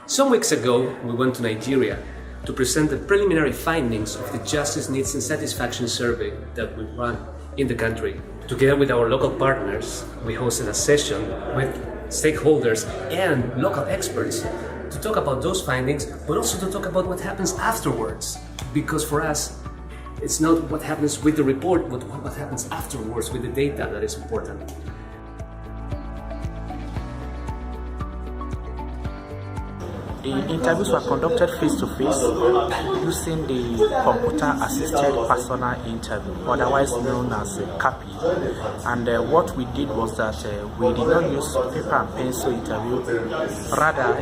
Some weeks ago, we went to Nigeria to present the preliminary findings of the Justice Needs and Satisfaction Survey that we run in the country. Together with our local partners, we hosted a session with stakeholders and local experts to talk about those findings, but also to talk about what happens afterwards. Because for us, it's not what happens with the report, but what happens afterwards with the data that is important. The interviews were conducted face-to-face using the computer-assisted personal interview, otherwise known as CAPI. And what we did was that we did not use paper and pencil interview. Rather,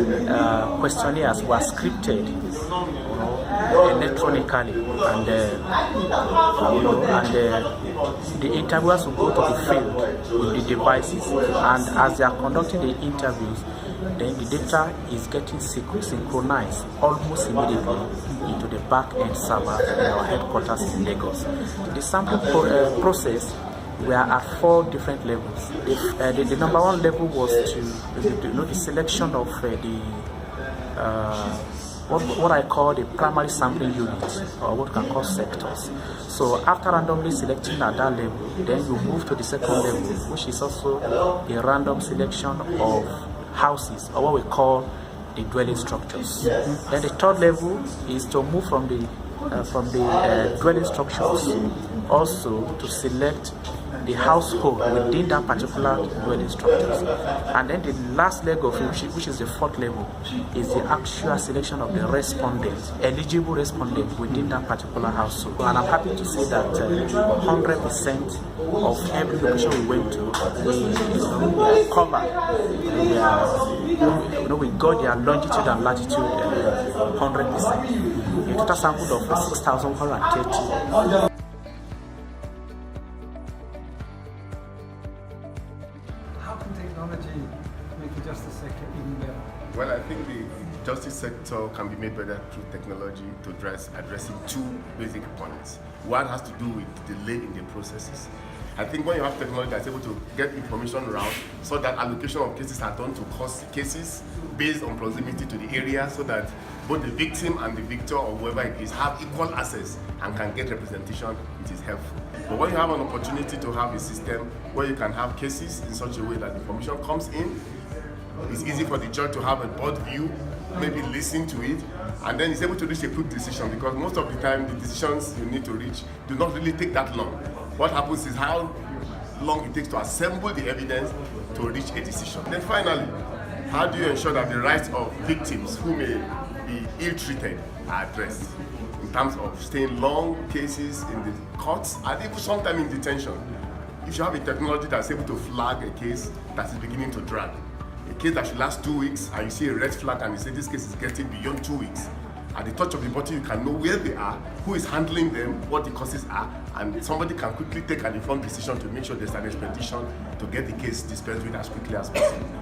the questionnaires were scripted electronically, and the interviewers will go to the field with the devices, and as they are conducting the interviews, then the data is getting synchronized almost immediately into the back-end server in our headquarters in Lagos. The sampling process were at 4 different levels. The number 1 level was to the selection of what I call the primary sampling unit, or what we can call sectors. So after randomly selecting at that level, then you move to the second level, which is also a random selection of houses, or what we call the dwelling structures. Then the third level is to move from the dwelling structures also to select the household within that particular dwelling structures. And then the last leg of it, which is the 4th level, is the actual selection of the respondents, eligible respondents within that particular household. And I'm happy to say that 100% of every location we went to, we covered. We got their longitude and latitude 100%. A total sample of 6,130. How can technology make the justice sector even better? Well, I think the justice sector can be made better through technology to addressing 2 basic points. One has to do with delay in the processes. I think when you have technology that's able to get information around, so that allocation of cases are done to cost cases based on proximity to the area, so that both the victim and the victor, or whoever it is, have equal access and can get representation, it is helpful. But when you have an opportunity to have a system where you can have cases in such a way that information comes in, it's easy for the judge to have a broad view, maybe listen to it, and then he's able to reach a quick decision, because most of the time the decisions you need to reach do not really take that long. What happens is how long it takes to assemble the evidence to reach a decision. Then finally, how do you ensure that the rights of victims who may be ill-treated are addressed, in terms of staying long cases in the courts and even sometimes in detention? If you have a technology that's able to flag a case that is beginning to drag, a case that should last 2 weeks, and you see a red flag and you say this case is getting beyond 2 weeks, at the touch of the button you can know where they are, who is handling them, what the causes are, and somebody can quickly take an informed decision to make sure there's an expedition to get the case dispensed with as quickly as possible.